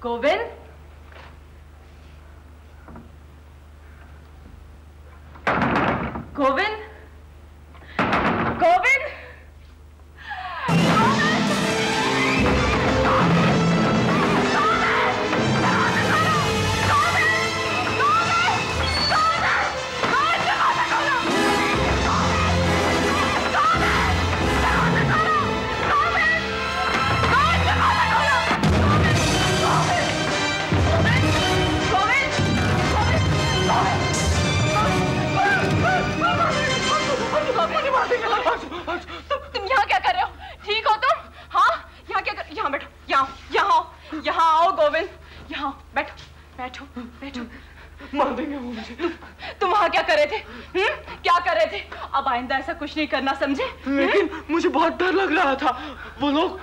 गोविंद, गोविंद, गोविंद, तुम यहाँ क्या कर रहे हो? ठीक हो तुम? हाँ, यहाँ क्या कर? यहाँ बैठो, यहाँ आओ गोविंद, यहाँ बैठो, बैठो, बैठो। मार देंगे वो मुझे। तुम वहाँ क्या कर रहे थे? क्या कर रहे थे? अब आइंदा ऐसा कुछ नहीं करना, समझे? लेकिन मुझे बहुत डर लग रहा था। वो लोग,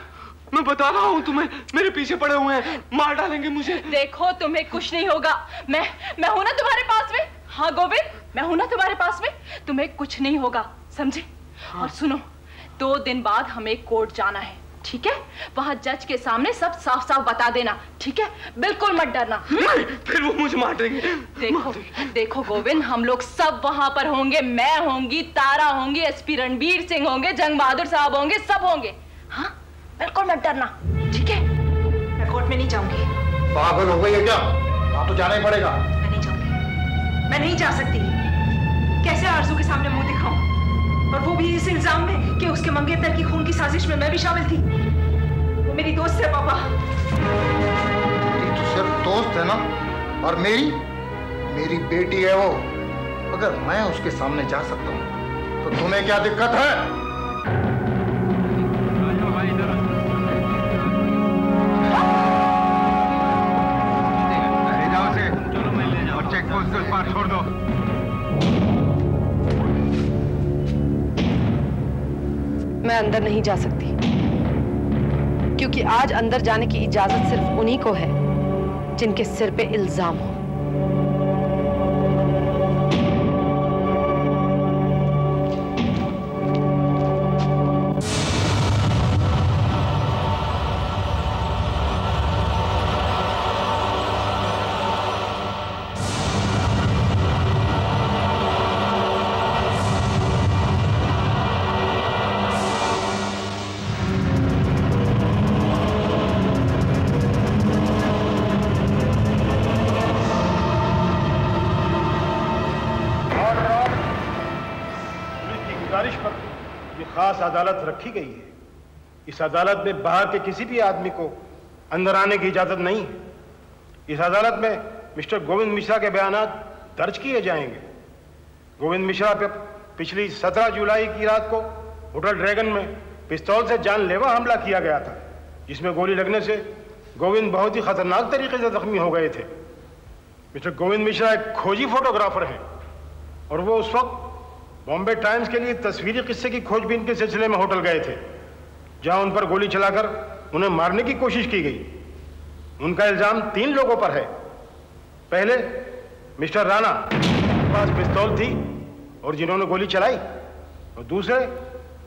मैं बता रहा हूँ तुम्हें, मेरे पीछे पड़े हुए हैं, मार डालेंगे मुझे। देखो तुम्हें कुछ नहीं होगा, मैं हूं ना तुम्हारे पास में। हाँ गोविंद, मैं हूं ना तुम्हारे पास में, तुम्हें कुछ नहीं होगा, समझे? हाँ। और सुनो, 2 दिन बाद हमें कोर्ट जाना है, ठीक है? वहां जज के सामने सब साफ साफ बता देना, ठीक है? बिल्कुल मत डरना। नहीं, फिर वो मुझे मार देंगे। देखो गोविंद, हम लोग सब वहां पर होंगे। मैं होंगी, तारा होंगी, एसपी रणबीर सिंह होंगे, जंग बहादुर साहब होंगे, सब होंगे। हाँ, बिल्कुल मत डरना, ठीक है? मैं कोर्ट में नहीं जाऊंगी। पागल हो गई है क्या? वहां तो जाना ही पड़ेगा। मैं नहीं जाऊंगी, मैं नहीं जा सकती। कैसे आरज़ू के सामने मुंह दिखाऊं? और वो भी इस इल्जाम में कि उसके मंगेतर की खून की साजिश में मैं भी शामिल थी। वो मेरी दोस्त है पापा। तेरी तो सिर्फ दोस्त है ना, और मेरी बेटी है वो। अगर मैं उसके सामने जा सकता हूँ तो तुम्हें क्या दिक्कत है? ले जाओ उसे, और चेक पोस्ट के उस पार छोड़ दो। मैं अंदर नहीं जा सकती, क्योंकि आज अंदर जाने की इजाजत सिर्फ उन्हीं को है जिनके सिर पे इल्जाम हो। अदालत रखी गई है। इस अदालत में बाहर के किसी भी आदमी को अंदर आने की इजाजत नहीं है। इस अदालत में मिस्टर गोविंद मिश्रा के बयानात दर्ज किए जाएंगे। गोविंद मिश्रा पे पिछली 17 जुलाई की रात को होटल ड्रैगन में पिस्तौल से जानलेवा हमला किया गया था, जिसमें गोली लगने से गोविंद बहुत ही खतरनाक तरीके से जख्मी हो गए थे। मिस्टर गोविंद मिश्रा एक खोजी फोटोग्राफर हैं और वो उस वक्त बॉम्बे टाइम्स के लिए तस्वीरी किस्से की खोजबीन के सिलसिले में होटल गए थे, जहां उन पर गोली चलाकर उन्हें मारने की कोशिश की गई। उनका इल्जाम 3 लोगों पर है। पहले मिस्टर राणा के पास पिस्तौल थी और जिन्होंने गोली चलाई, और दूसरे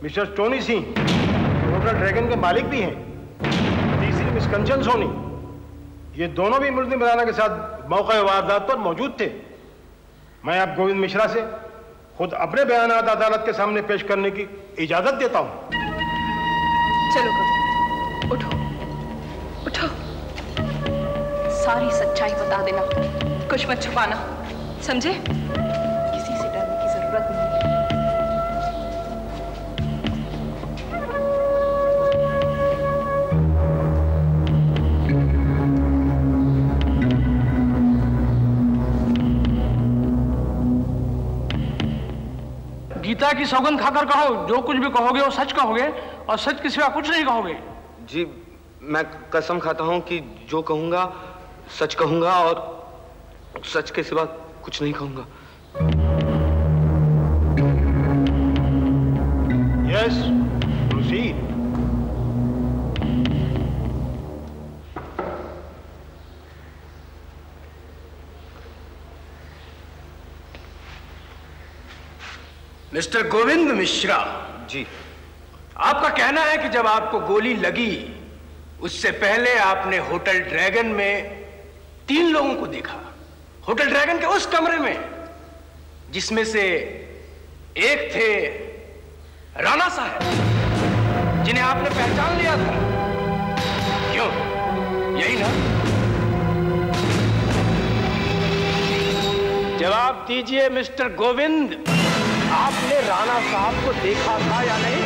mister Tony Singh hotel dragon के मालिक भी हैं। तीसरी मिस कंचन सोनी, ये दोनों भी मुलजिम राणा के साथ मौके वारदात पर मौजूद थे। मैं अब गोविंद मिश्रा से खुद अपने बयानात अदालत के सामने पेश करने की इजाजत देता हूं। चलो उठो, उठो, सारी सच्चाई बता देना, कुछ मत छुपाना, समझे? किसी से डरने की जरूरत नहीं है। गीता की सौगंध खाकर कहो, जो कुछ भी कहोगे वो सच कहोगे और सच के सिवा कुछ नहीं कहोगे। जी, मैं कसम खाता हूं कि जो कहूंगा सच कहूंगा और सच के सिवा कुछ नहीं कहूंगा। Yes, proceed. Mister Govind Mishra ji, आपका कहना है कि जब आपको गोली लगी उससे पहले आपने होटल ड्रैगन में 3 लोगों को देखा। होटल ड्रैगन के उस कमरे में जिसमें से एक थे राणा साहब, जिन्हें आपने पहचान लिया था। क्यों? यही ना? जवाब दीजिए मिस्टर गोविंद, आपने राणा साहब को देखा था या नहीं?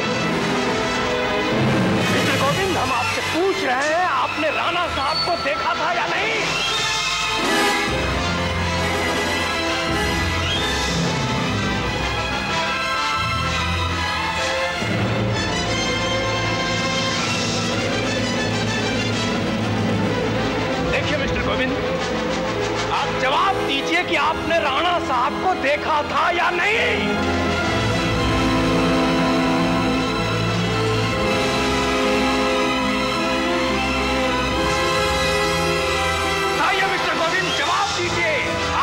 मिस्टर गोविंद, हम आपसे पूछ रहे हैं, आपने राणा साहब को देखा था या नहीं? देखिए मिस्टर गोविंद, आप जवाब दीजिए कि आपने राणा साहब को देखा था या नहीं? बताइए मिस्टर गोविंद, जवाब दीजिए,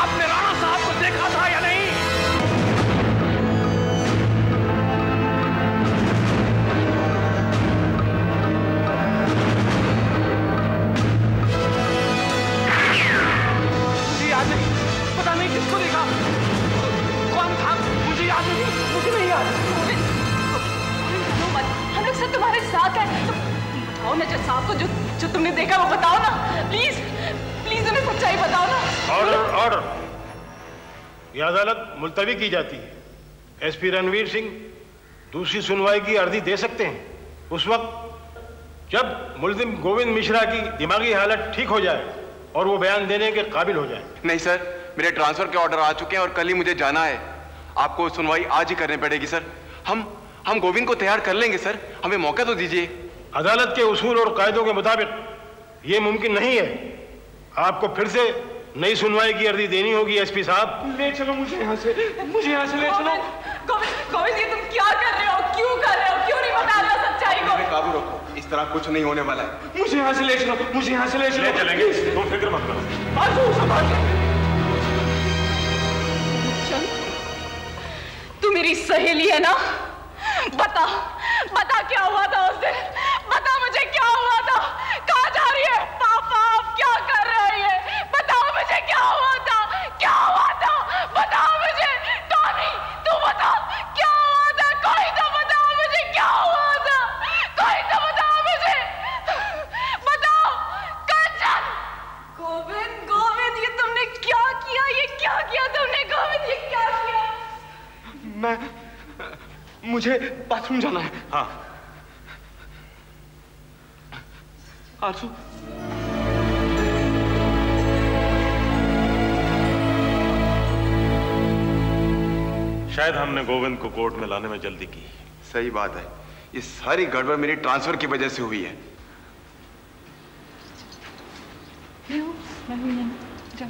आपने राणा साहब को देखा था या नहीं? पता नहीं किसको देखा, कौन था, मुझे याद नहीं, मुझे नहीं याद। हम लोग सब तुम्हारे साथ हैं, तो बताओ ना जज साहब को जो तुमने देखा वो बताओ ना, प्लीज प्लीज उन्हें सच्चाई बताओ ना। ऑर्डर ऑर्डर, यह अदालत मुलतवी की जाती है। एसपी रणवीर सिंह दूसरी सुनवाई की अर्जी दे सकते हैं उस वक्त जब मुलजिम गोविंद मिश्रा की दिमागी हालत ठीक हो जाए और वो बयान देने के काबिल हो जाए। नहीं सर, मेरे ट्रांसफर के ऑर्डर आ चुके हैं और कल ही मुझे जाना है। आपको सुनवाई आज ही करनी पड़ेगी सर। हम गोविंद को तैयार कर लेंगे सर, हमें मौका तो दीजिए। अदालत के उसूल और कायदों के मुताबिक ये मुमकिन नहीं है। आपको फिर से नई सुनवाई की अर्जी देनी होगी एसपी साहब। ले चलो मुझे यहाँ से, मुझे यहाँ से ले चलो। गोविंद ये तुम क्या कर रहे हो, क्यों कर रहे हो, क्यों नहीं बता रहे हो सच्चाई को? काबू रखो, इस तरह कुछ नहीं होने वाला है। मुझे यहाँ से ले चलो, मुझे यहाँ से ले चलो। ले चलेंगे, तुम फिक्र मत करो। तू मेरी सहेली है ना? बता बता क्या हुआ था उस दिन, बता मुझे क्या हुआ था, कहाँ जा रही है? पापा आप क्या कर रहे हैं? बताओ मुझे क्या हुआ था, क्या हुआ था, बताओ मुझे। टॉनी तू बता क्या हुआ था, कोई तो बताओ मुझे क्या हुआ था, कोई तो बताओ मुझे, बताओ। कंचन! गोविंद गोविंद ये तुमने क्या किया, ये क्या किया तुमने गोविंद, ये क्या किया? मुझे बाथरूम जाना है। हाँ आरजू, शायद हमने गोविंद को कोर्ट में लाने में जल्दी की। सही बात है, ये सारी गड़बड़ मेरी ट्रांसफर की वजह से हुई है। मैं हूँ जा।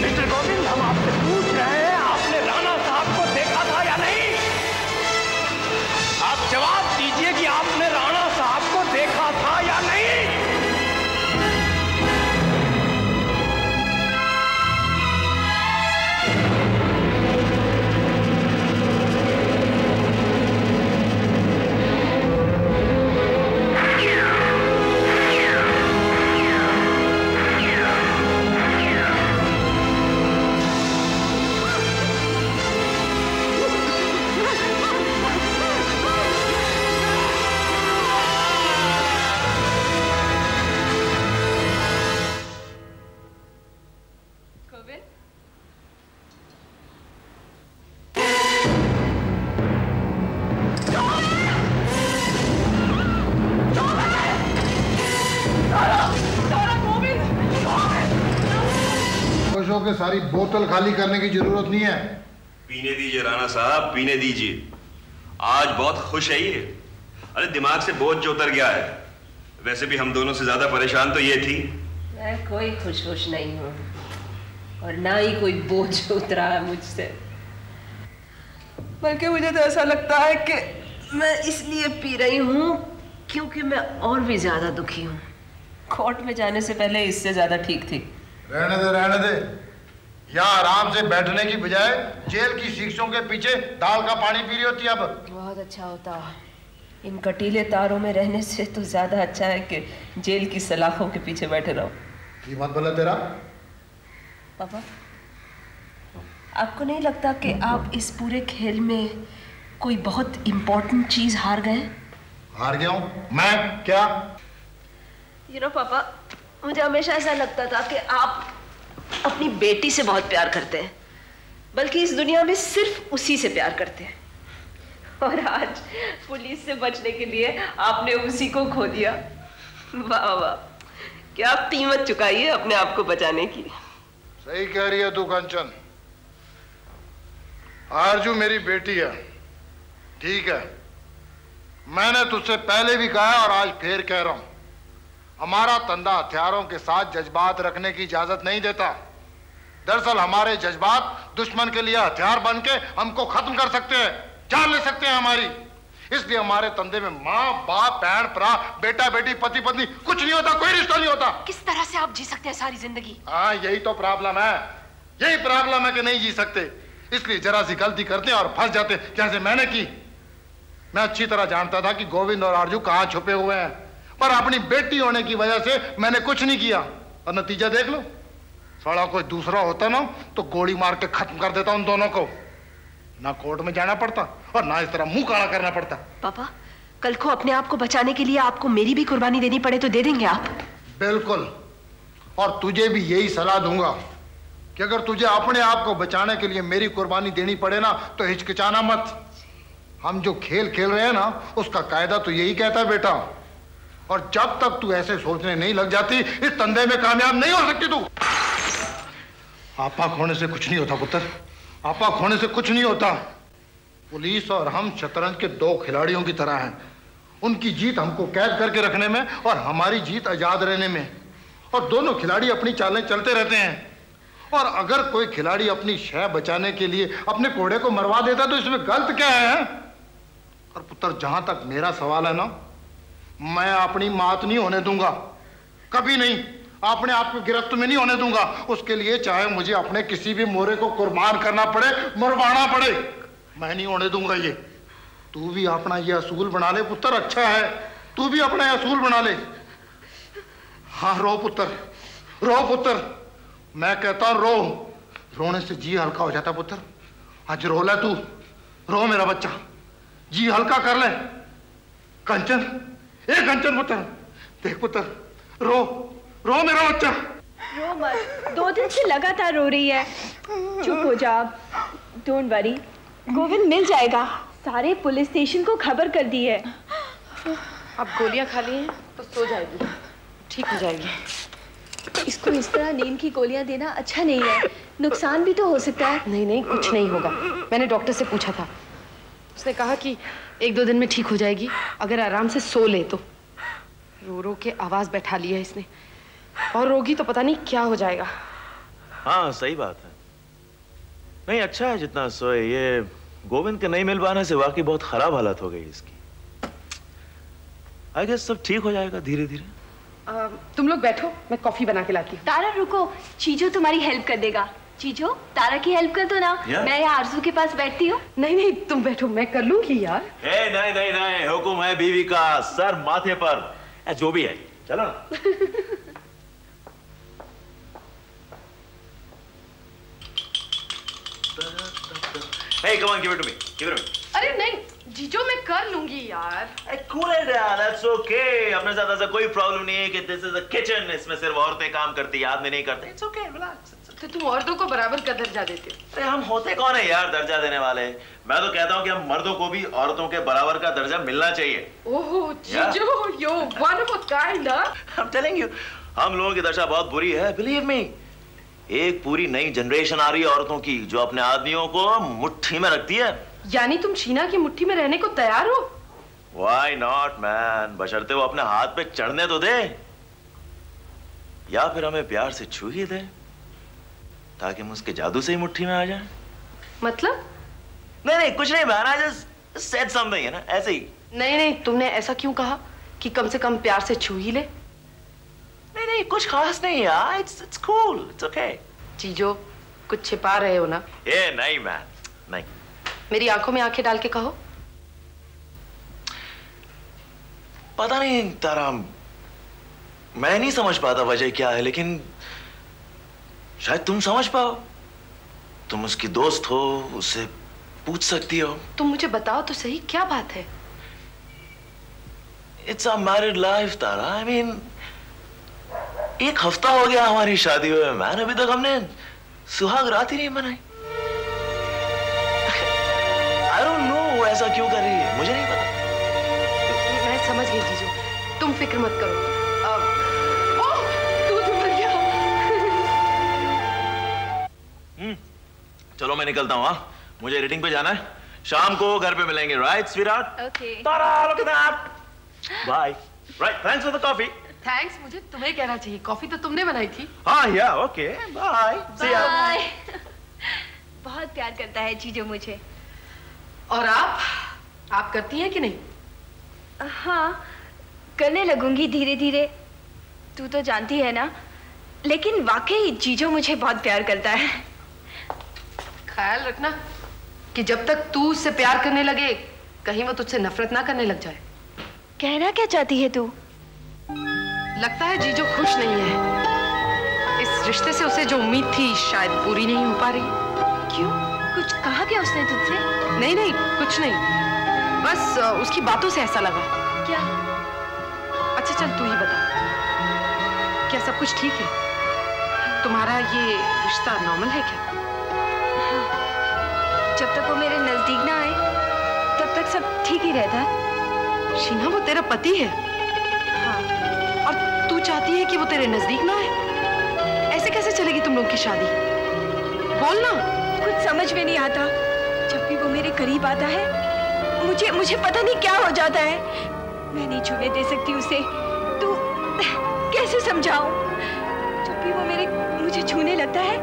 मिस्टर गोविंद, हम आपसे पूछ रहे हैं, आपने राणा साहब को देखा था या नहीं? आप जवाब दीजिए कि आपने राणा साहब को देखा था या नहीं? के सारी बोतल खाली करने की जरूरत नहीं है। पीने दीजिए राणा साहब, पीने दीजिए। आज बहुत खुश है ये। अरे दिमाग से बोझ जो उतर गया है। वैसे भी हम दोनों से ज्यादा परेशान तो ये थी। मैं कोई खुश नहीं हूँ और ना ही कोई बोझ उतरा है मुझसे, बल्कि मुझे तो ऐसा लगता है कि मैं इसलिए पी रही हूँ क्योंकि मैं और भी ज्यादा दुखी हूँ। कोर्ट में जाने से पहले इससे ज्यादा ठीक थी। रहने दे रहने दे, यहाँ आराम से बैठने की बजाय जेल की शीशों के पीछे दाल का पानी पी रही होती अब। बहुत अच्छा होता। इन कटीले तारों में रहने से तो ज्यादा अच्छा है कि जेल की सलाखों के पीछे बैठे रहो। ये मत बोला तेरा। पापा, आपको नहीं लगता कि आप इस पूरे खेल में कोई बहुत इंपॉर्टेंट चीज हार गए? हार गया हूँ मैं? क्या? पापा, मुझे हमेशा ऐसा लगता था कि आप अपनी बेटी से बहुत प्यार करते हैं, बल्कि इस दुनिया में सिर्फ उसी से प्यार करते हैं। और आज पुलिस से बचने के लिए आपने उसी को खो दिया। वाह वाह, क्या आप कीमत चुकाई है अपने आप को बचाने की। सही कह रही है तू कंचन। आरजू मेरी बेटी है, ठीक है। मैंने तुझसे पहले भी कहा और आज फिर कह रहा हूं, हमारा तंदा हथियारों के साथ जज्बात रखने की इजाजत नहीं देता। दरअसल हमारे जज्बात दुश्मन के लिए हथियार बन के हमको खत्म कर सकते हैं, जान ले सकते हैं हमारी। इसलिए हमारे तंदे में माँ बाप बहन भरा बेटा बेटी पति पत्नी कुछ नहीं होता, कोई रिश्ता नहीं होता। किस तरह से आप जी सकते हैं सारी जिंदगी? हाँ, यही तो प्रॉब्लम है, यही प्रॉब्लम है कि नहीं जी सकते। इसलिए जरा सी गलती करते हैं और फंस जाते, जैसे मैंने की। मैं अच्छी तरह जानता था कि गोविंद और आरजू कहाँ छुपे हुए हैं, पर अपनी बेटी होने की वजह से मैंने कुछ नहीं किया और नतीजा देख लो। साला कोई दूसरा होता ना तो गोली मार के खत्म कर देता उन दोनों को। ना कोर्ट में जाना पड़ता और ना इस तरह मुंह काला करना पड़ता। पापा, कल को अपने आप को बचाने के लिए आपको मेरी भी कुर्बानी देनी पड़े तो दे देंगे आप? बिल्कुल। और तुझे भी यही सलाह दूंगा कि अगर तुझे अपने आप को बचाने के लिए मेरी कुर्बानी देनी पड़े ना तो हिचकिचाना मत। हम जो खेल खेल रहे हैं ना उसका कायदा तो यही कहता है बेटा। और जब तक तू ऐसे सोचने नहीं लग जाती इस तंदे में कामयाब नहीं हो सकती तू। आपा खोने से कुछ नहीं होता पुत्र, आपा खोने से कुछ नहीं होता। पुलिस और हम शतरंज के दो खिलाड़ियों की तरह हैं। उनकी जीत हमको कैद करके रखने में और हमारी जीत आजाद रहने में। और दोनों खिलाड़ी अपनी चालें चलते रहते हैं। और अगर कोई खिलाड़ी अपनी शय बचाने के लिए अपने घोड़े को मरवा देता तो इसमें गलत क्या है? और पुत्र, जहां तक मेरा सवाल है ना, मैं अपनी मात नहीं होने दूंगा, कभी नहीं। अपने आप को गिरफ्त में नहीं होने दूंगा। उसके लिए चाहे मुझे अपने किसी भी मोरे को कुर्बान करना पड़े, मरवाना पड़े, मैं नहीं होने दूंगा ये। तू भी अपना ये असूल बना ले पुत्र, अच्छा है, तू भी अपना असूल बना ले। हाँ, रो पुत्र, रो पुत्र, मैं कहता रो। रोने से जी हल्का हो जाता पुत्र। आज रो ले तू, रो मेरा बच्चा, जी हल्का कर ले। कंचन, ए कंचन पुत्र, देख पुत्र, रो रो मेरा बच्चा। रो मत, 2 दिन से लगातार रो रही है। चुप हो जा, डोंट वरी, गोविंद मिल जाएगा। सारे पुलिस स्टेशन को खबर कर दी है। अब गोलियां खा ली हैं तो सो जाएगी, ठीक हो जाएगी। इसको इस तरह नींद की गोलियां देना अच्छा नहीं है, नुकसान भी तो हो सकता है। नहीं नहीं, कुछ नहीं होगा। मैंने डॉक्टर से पूछा था, उसने कहा कि 1-2 दिन में ठीक हो जाएगी अगर आराम से सो ले तो। रो रो के आवाज बैठा ली है इसने, और रोगी तो पता नहीं क्या हो जाएगा। हाँ सही बात है। नहीं, अच्छा है जितना सोए। ये गोविंद के नहीं मिल पाने से वाकई बहुत खराब हालत हो गई इसकी। आई गेस सब ठीक हो जाएगा धीरे धीरे। तुम लोग बैठो, मैं कॉफी बना के लाती हूँ। तारा रुको, चीजो तुम्हारी हेल्प कर देगा। चीजो, तारा की हेल्प कर दो ना। मैं यहाँ आरजू के पास बैठती हूँ। नहीं नहीं, तुम बैठो, मैं कर लूंगी यार। नहीं नहीं नहीं, हुक्म है बीवी का, सर माथे पर। जो भी है, चलो ना। Hey, come on, give it to me. Give it to me. अरे नहीं जीजो, मैं कर लूंगी यार। Cool it down, that's okay. अपने साथ ऐसा कोई प्रॉब्लम नहीं है कि this is a kitchen, इसमें सिर्फ औरतें काम करती हैं, आदमी नहीं करते। It's okay, relax. तो तुम औरतों को बराबर का दर्जा देते हो। अरे हम होते कौन है यार दर्जा देने वाले? मैं तो कहता हूँ कि हम मर्दों को भी औरतों के बराबर का दर्जा मिलना चाहिए। ओह जीजो, you're one of a kind, huh? I'm telling you, हम लोगों की दशा बहुत बुरी है, believe me. एक पूरी नई जनरेशन आ रही है औरतों की जो अपने आदमियों को मुट्ठी में रखती है। यानी तुम शीना की मुट्ठी में रहने को तैयार हो? Why not, man? बशर्ते वो अपने हाथ पे चढ़ने तो दे, या फिर हमें प्यार से छू ही दे ताकि हम उसके जादू से ही मुट्ठी में आ जाए। मतलब? नहीं नहीं कुछ नहीं, man. I just said something, है ना, ऐसे ही। नहीं नहीं, तुमने ऐसा क्यों कहा कि कम से कम प्यार से छू ही ले? नहीं नहीं कुछ खास नहीं यार, it's cool, it's okay. जीजो, कुछ छिपा रहे हो ना? ए नहीं मैन, नहीं। मेरी आंखों में आंखें डाल के कहो। पता नहीं तारा, मैं नहीं समझ पाता वजह क्या है, लेकिन शायद तुम समझ पाओ। तुम उसकी दोस्त हो, उससे पूछ सकती हो। तुम मुझे बताओ तो सही, क्या बात है? It's a married life Tara. I mean, एक हफ्ता हो गया हमारी शादी हुए मैन, अभी तक हमने सुहाग रात ही नहीं मनाई। आई डोंट नो वो ऐसा क्यों कर रही है, मुझे नहीं पता। मैं समझ गई जीजू, तुम फिक्र मत करो। दूध उबल गया। चलो मैं निकलता हूँ। हाँ, मुझे रीडिंग पे जाना है। शाम को घर पे मिलेंगे, right sweetheart? Okay. Bye. Right, thanks for the coffee. Thanks मुझे तुम्हें कहना चाहिए, कॉफी तो तुमने बनाई थी। हाँ या ओके, बाय। बाय। बहुत प्यार करता है जीजू मुझे। और आप करती हैं कि नहीं? हाँ, करने लगूंगी धीरे धीरे। तू तो जानती है ना, लेकिन वाकई जीजू मुझे बहुत प्यार करता है। ख्याल रखना कि जब तक तू उससे प्यार करने लगे, कहीं वो तुझसे नफरत ना करने लग जाए। कहना क्या चाहती है तू? लगता है जीजू खुश नहीं है। इस रिश्ते से उसे जो उम्मीद थी शायद पूरी नहीं हो पा रही। क्यों? कुछ कहा क्या उसने तुझसे? नहीं नहीं, कुछ नहीं, बस उसकी बातों से ऐसा लगा। क्या? अच्छा चल तू ही बता, क्या सब कुछ ठीक है? तुम्हारा ये रिश्ता नॉर्मल है क्या? हाँ, जब तक वो मेरे नजदीक ना आए तब तक सब ठीक ही रहता है। शीना, वो तेरा पति है। हाँ। और तू चाहती है कि वो तेरे नजदीक ना आए? ऐसे कैसे चलेगी तुम लोग की शादी? बोल ना। कुछ समझ में नहीं आता। जब भी वो मेरे करीब आता है, मुझे पता नहीं क्या हो जाता है। मैं नहीं छूने दे सकती उसे। तू कैसे समझाऊं? जब भी वो मुझे छूने लगता है,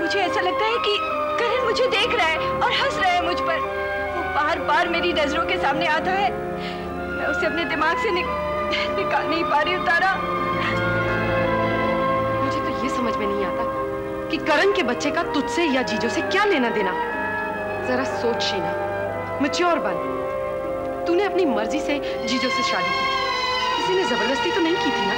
मुझे ऐसा लगता है कि करण मुझे देख रहा है और हंस रहा है मुझ पर। वो बार बार मेरी नजरों के सामने आता है। मैं उसे अपने दिमाग से निकाल नहीं पा रही हूँ तारा। मुझे तो ये समझ में नहीं आता कि करण के बच्चे का तुझसे या जीजो से क्या लेना देना। जरा सोच शीना, मैच्योर बन। तूने अपनी मर्जी से जीजो से शादी की थी, किसी ने जबरदस्ती तो नहीं की थी ना?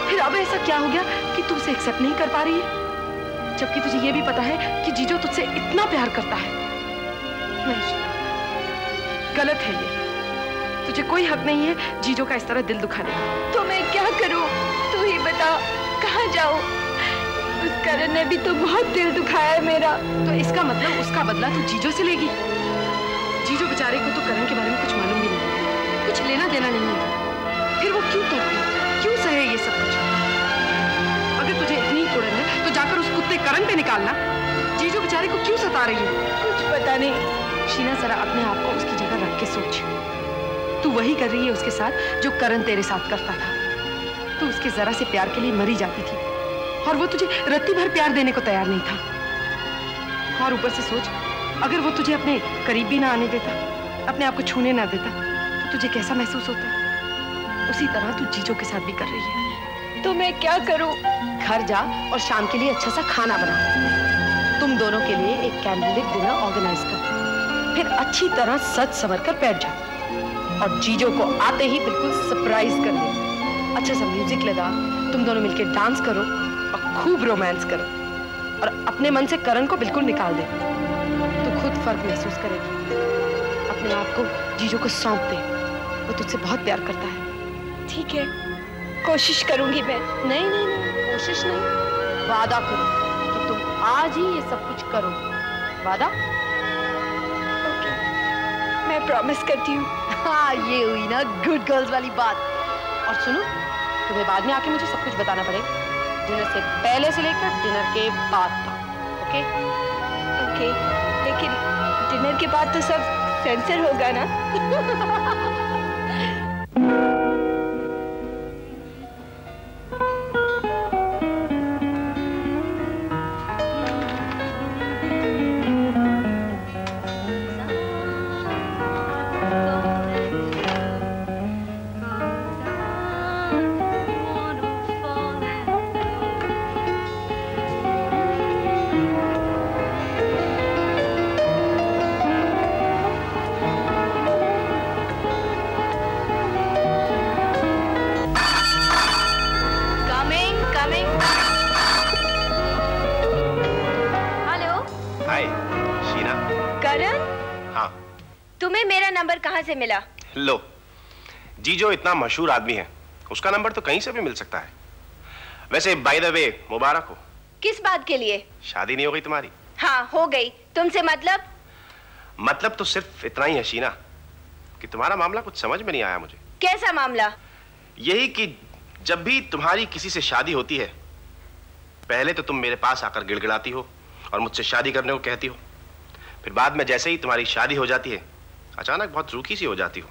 फिर अब ऐसा क्या हो गया कि तू उसे एक्सेप्ट नहीं कर पा रही है, जबकि तुझे ये भी पता है कि जीजो तुझसे इतना प्यार करता है? नहीं शीना, गलत है ये। तुझे कोई हक नहीं है जीजो का इस तरह दिल दुखाने का। तो मैं क्या करूं? तू ही बता, कहाँ जाऊं? उस करण ने भी तो बहुत दिल दुखाया है मेरा। तो इसका मतलब उसका बदला तू जीजो से लेगी? जीजो बेचारे को तो करण के बारे में कुछ मालूम भी नहीं, कुछ लेना देना नहीं है। फिर वो क्यों तड़पे, क्यों सहे ये सब कुछ? अगर तुझे इतनी कुड़न है तो जाकर उस कुत्ते करण पे निकालना। जीजो बेचारे को क्यों सता रही है? कुछ पता नहीं। शीना, जरा अपने आप को उसकी जगह रख के सोच। तू वही कर रही है उसके साथ जो करण तेरे साथ करता था। तू उसके जरा से प्यार के लिए मरी जाती थी और वो तुझे रत्ती भर प्यार देने को तैयार नहीं था। और ऊपर से सोच, अगर वो तुझे अपने करीब भी ना आने देता, अपने आप को छूने ना देता, तो तुझे कैसा महसूस होता? उसी तरह तू जीजो के साथ भी कर रही है। तो मैं क्या करूं? घर जा और शाम के लिए अच्छा सा खाना बना। तुम दोनों के लिए एक कैंडल डिनर ऑर्गेनाइज कर, फिर अच्छी तरह सज संवर कर बैठ जा और जीजो को आते ही बिल्कुल सरप्राइज कर दे। अच्छा सा म्यूजिक लगा, तुम दोनों मिलकर डांस करो और खूब रोमांस करो और अपने मन से करण को बिल्कुल निकाल दे। तो खुद फर्क महसूस करेगी। अपने आप को जीजो को सौंप दे, वो तुझसे बहुत प्यार करता है। ठीक है, कोशिश करूंगी मैं। नहीं नहीं नहीं, कोशिश नहीं, वादा करो कि तुम आज ही ये सब कुछ करो। वादा? ओके, मैं प्रॉमिस करती हूँ। हाँ, ये हुई ना गुड गर्ल्स वाली बात। और सुनो, तुम्हें बाद में आके मुझे सब कुछ बताना पड़ेगा, डिनर से पहले से लेकर डिनर के बाद तक। ओके? ओके, लेकिन डिनर के बाद तो सब सेंसर होगा ना? तुम्हें मेरा नंबर कहाँ से मिला? लो, जीजो इतना मशहूर आदमी है, उसका नंबर तो कहीं से भी मिल सकता है। वैसे बाय द वे मुबारक हो। किस बात के लिए? शादी नहीं हो गई तुम्हारी? हाँ हो गई। तुमसे मतलब? मतलब तो सिर्फ इतना ही है शीना कि तुम्हारा मामला कुछ समझ में नहीं आया मुझे। कैसा मामला? यही कि जब भी तुम्हारी किसी से शादी होती है, पहले तो तुम मेरे पास आकर गिड़गिड़ाती हो और मुझसे शादी करने को कहती हो, फिर बाद में जैसे ही तुम्हारी शादी हो जाती है अचानक बहुत रूखी सी हो जाती हो।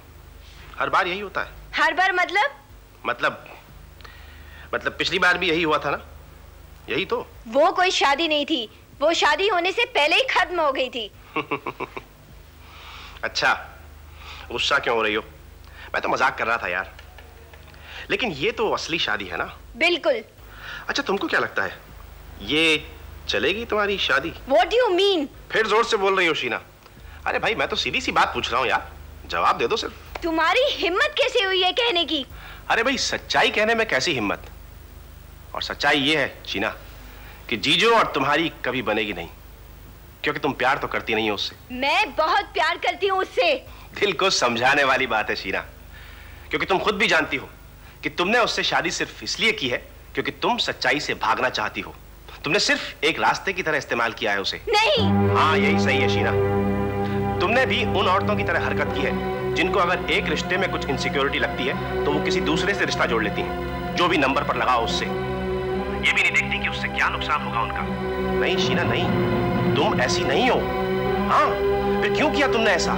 हर बार यही होता है। हर बार मतलब? मतलब पिछली बार भी यही हुआ था ना? यही तो। वो कोई शादी नहीं थी, वो शादी होने से पहले ही खत्म हो गई थी। अच्छा, गुस्सा क्यों हो रही हो? मैं तो मजाक कर रहा था यार। लेकिन ये तो असली शादी है ना? बिल्कुल। अच्छा, तुमको क्या लगता है ये चलेगी तुम्हारी शादी? What do you mean? फिर जोर से बोल रही हो शीना। अरे भाई, मैं तो सीधी सी बात पूछ रहा हूँ यार, जवाब दे दो सिर्फ। तुम्हारी हिम्मत कैसे हुई है कहने की? अरे भाई, सच्चाई कहने में कैसी हिम्मत? और सच्चाई ये है शीना कि जीजो और तुम्हारी कभी बनेगी नहीं, क्योंकि तुम प्यार तो करती नहीं हो उससे। मैं बहुत प्यार करती हूँ उससे। दिल को समझाने वाली बात है शीना, क्योंकि तुम खुद भी जानती हो कि तुमने उससे शादी सिर्फ इसलिए की है क्योंकि तुम सच्चाई से भागना चाहती हो। तुमने सिर्फ एक रास्ते की तरह इस्तेमाल किया है उसे। नहीं। हाँ, यही सही है शीना। तुमने भी उन औरतों की तरह हरकत की है जिनको अगर एक रिश्ते में कुछ इनसिक्योरिटी लगती है तो वो किसी दूसरे से रिश्ता जोड़ लेती हैं, जो भी नंबर पर लगाओ उससे। ये भी नहीं देखती कि उससे क्या नुकसान होगा उनका। नहीं शीना, नहीं, तुम ऐसी नहीं हो। हाँ, फिर क्यों किया तुमने ऐसा?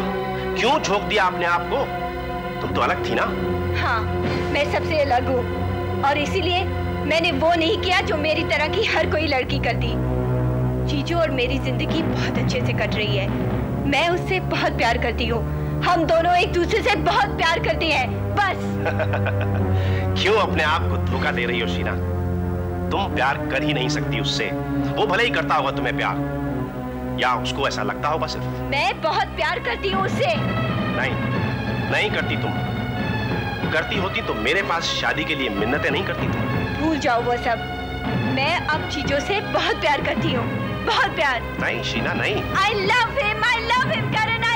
क्यों झोंक दिया अपने आप को? तुम तो अलग थी ना? हाँ, मैं सबसे अलग हूँ और इसीलिए मैंने वो नहीं किया जो मेरी तरह की हर कोई लड़की करती। जीजू और मेरी जिंदगी बहुत अच्छे से कट रही है। मैं उससे बहुत प्यार करती हूँ। हम दोनों एक दूसरे से बहुत प्यार करते हैं, बस। क्यों अपने आप को धोखा दे रही हो शीना? तुम प्यार कर ही नहीं सकती उससे। वो भले ही करता होगा तुम्हें प्यार, या उसको ऐसा लगता होगा सिर्फ। मैं बहुत प्यार करती हूँ उससे। नहीं, नहीं करती तुम। करती होती तो मेरे पास शादी के लिए मिन्नतें नहीं करती तुम। भूल जाओ वो सब। मैं अब जीजो से बहुत प्यार करती हूँ, बहुत प्यार। नहीं शीना, नहीं। I love him, Karan.